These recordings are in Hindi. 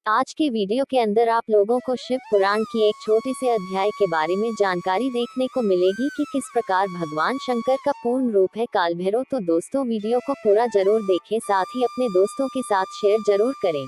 आज के वीडियो के अंदर आप लोगों को शिव पुराण की एक छोटे से अध्याय के बारे में जानकारी देखने को मिलेगी कि किस प्रकार भगवान शंकर का पूर्ण रूप है काल भैरव। तो दोस्तों वीडियो को पूरा जरूर देखें, साथ ही अपने दोस्तों के साथ शेयर जरूर करें।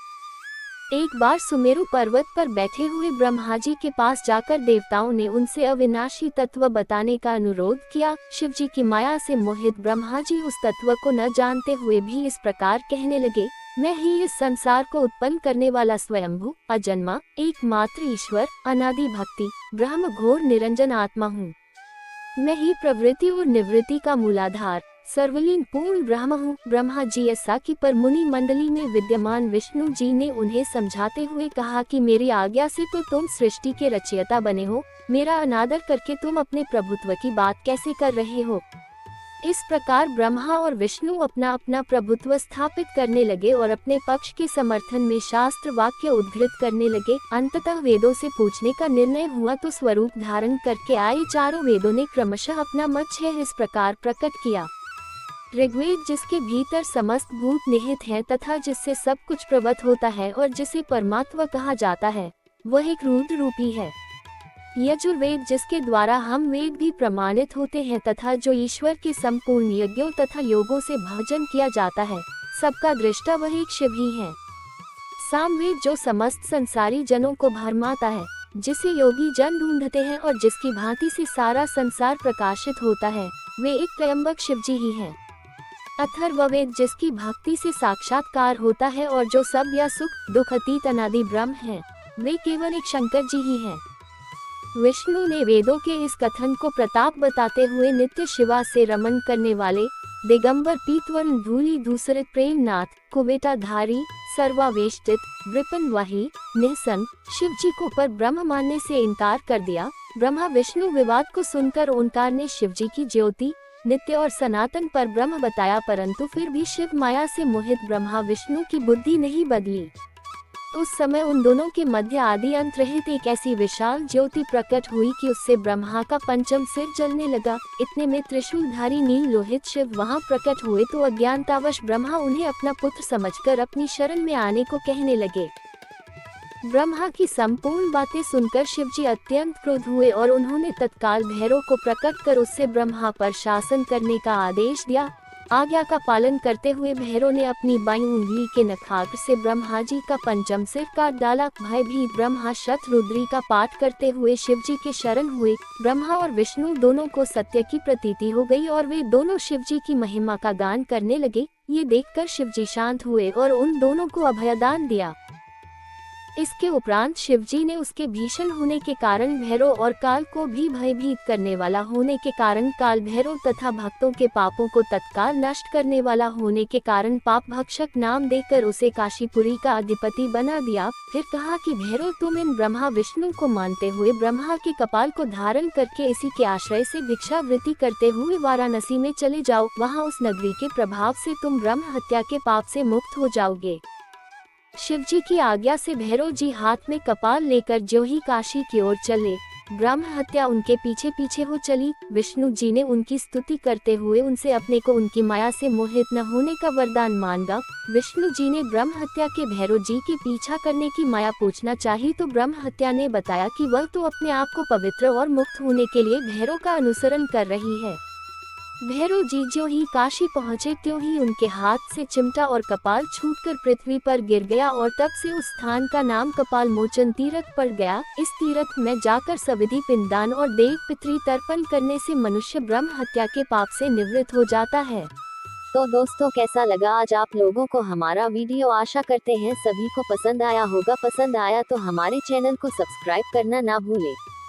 एक बार सुमेरु पर्वत पर बैठे हुए ब्रह्मा जी के पास जाकर देवताओं ने उनसे अविनाशी तत्व बताने का अनुरोध किया। शिव जी की माया से मोहित ब्रह्मा जी उस तत्व को न जानते हुए भी इस प्रकार कहने लगे, मैं ही इस संसार को उत्पन्न करने वाला स्वयंभू अजन्मा एकमात्र ईश्वर अनादि भक्ति ब्रह्म घोर निरंजन आत्मा हूँ। मैं ही प्रवृत्ति और निवृत्ति का मूलाधार सर्वलीन पूर्ण ब्रह्म हूँ। ब्रह्मा जी ऐसा कि पर मुनि मंडली में विद्यमान विष्णु जी ने उन्हें समझाते हुए कहा कि मेरी आज्ञा से तो तुम सृष्टि के रचयिता बने हो, मेरा अनादर करके तुम अपने प्रभुत्व की बात कैसे कर रहे हो। इस प्रकार ब्रह्मा और विष्णु अपना अपना प्रभुत्व स्थापित करने लगे और अपने पक्ष के समर्थन में शास्त्र वाक्य उद्धृत करने लगे। अंततः वेदों से पूछने का निर्णय हुआ तो स्वरूप धारण करके आए चारों वेदों ने क्रमशः अपना मत 6 इस प्रकार प्रकट किया। ऋग्वेद जिसके भीतर समस्त भूत निहित हैं तथा जिससे सब कुछ प्रवत होता है और जिसे परमात्मा कहा जाता है, वह एक रुद्र रूपी है। यजुर्वेद जिसके द्वारा हम वेद भी प्रमाणित होते हैं तथा जो ईश्वर के संपूर्ण यज्ञों तथा योगों से भजन किया जाता है, सबका दृष्टा वह एक शिव ही है। सामवेद जो समस्त संसारी जनों को भरमाता है, जिसे योगी जन ढूंढते हैं और जिसकी भांति से सारा संसार प्रकाशित होता है, वे एक त्रयंबक शिव जी ही है। अथर्ववेद जिसकी भक्ति से साक्षात्कार होता है और जो सब या सुख दुख अतीत अनादि ब्रह्म है, वे केवल एक शंकर जी ही है। विष्णु ने वेदों के इस कथन को प्रताप बताते हुए नित्य शिवा से रमन करने वाले दिगंबर पीतवर्ण धूली दूसरे प्रेमनाथ कुबेटाधारी सर्वावेष्टित वृपन वाही निःसंग शिव जी को पर ब्रह्म मानने से इनकार कर दिया। ब्रह्मा विष्णु विवाद को सुनकर ओंकार ने शिव जी की ज्योति नित्य और सनातन पर ब्रह्म बताया, परंतु फिर भी शिव माया से मोहित ब्रह्मा विष्णु की बुद्धि नहीं बदली। उस समय उन दोनों के मध्य आदि अंत रहित एक ऐसी विशाल ज्योति प्रकट हुई कि उससे ब्रह्मा का पंचम सिर जलने लगा। इतने में त्रिशूलधारी नील लोहित शिव वहां प्रकट हुए तो अज्ञानतावश ब्रह्मा उन्हें अपना पुत्र समझकर अपनी शरण में आने को कहने लगे। ब्रह्मा की संपूर्ण बातें सुनकर शिव जी अत्यंत क्रोध हुए और उन्होंने तत्काल भैरव को प्रकट कर उससे ब्रह्मा पर शासन करने का आदेश दिया। आज्ञा का पालन करते हुए भैरव ने अपनी बाईं उंगली के नखाग्र से ब्रह्मा जी का पंचम सिर काट डाला। भयभीत ब्रह्मा शतरुद्री का पाठ करते हुए शिव जी के शरण हुए। ब्रह्मा और विष्णु दोनों को सत्य की प्रतीति हो गई और वे दोनों शिव जी की महिमा का गान करने लगे। ये देखकर शिव जी शांत हुए और उन दोनों को अभयदान दिया। इसके उपरांत शिव जी ने उसके भीषण होने के कारण भैरव और काल को भी भयभीत करने वाला होने के कारण काल भैरव तथा भक्तों के पापों को तत्काल नष्ट करने वाला होने के कारण पाप भक्षक नाम देकर उसे काशीपुरी का अधिपति बना दिया। फिर कहा कि भैरव तुम इन ब्रह्मा विष्णु को मानते हुए ब्रह्मा के कपाल को धारण करके इसी के आश्रय से भिक्षावृत्ति करते हुए वाराणसी में चले जाओ। वहाँ उस नगरी के प्रभाव से तुम ब्रह्म हत्या के पाप से मुक्त हो जाओगे। शिव जी की आज्ञा से भैरव जी हाथ में कपाल लेकर ज्यों ही काशी की ओर चले, ब्रह्म हत्या उनके पीछे पीछे हो चली। विष्णु जी ने उनकी स्तुति करते हुए उनसे अपने को उनकी माया से मोहित न होने का वरदान मांगा। विष्णु जी ने ब्रह्म हत्या के भैरव जी के पीछा करने की माया पूछना चाही तो ब्रह्म हत्या ने बताया कि वह तो अपने आप को पवित्र और मुक्त होने के लिए भैरव का अनुसरण कर रही है। भैरव जी ज्यों ही काशी पहुँचे त्यों ही उनके हाथ से चिमटा और कपाल छूटकर पृथ्वी पर गिर गया और तब से उस स्थान का नाम कपाल मोचन तीर्थ पड़ गया। इस तीर्थ में जाकर सविधि पिंडदान और देव पितृ तर्पण करने से मनुष्य ब्रह्म हत्या के पाप से निवृत्त हो जाता है। तो दोस्तों कैसा लगा आज आप लोगों को हमारा वीडियो? आशा करते हैं सभी को पसंद आया होगा। पसंद आया तो हमारे चैनल को सब्सक्राइब करना ना भूलें।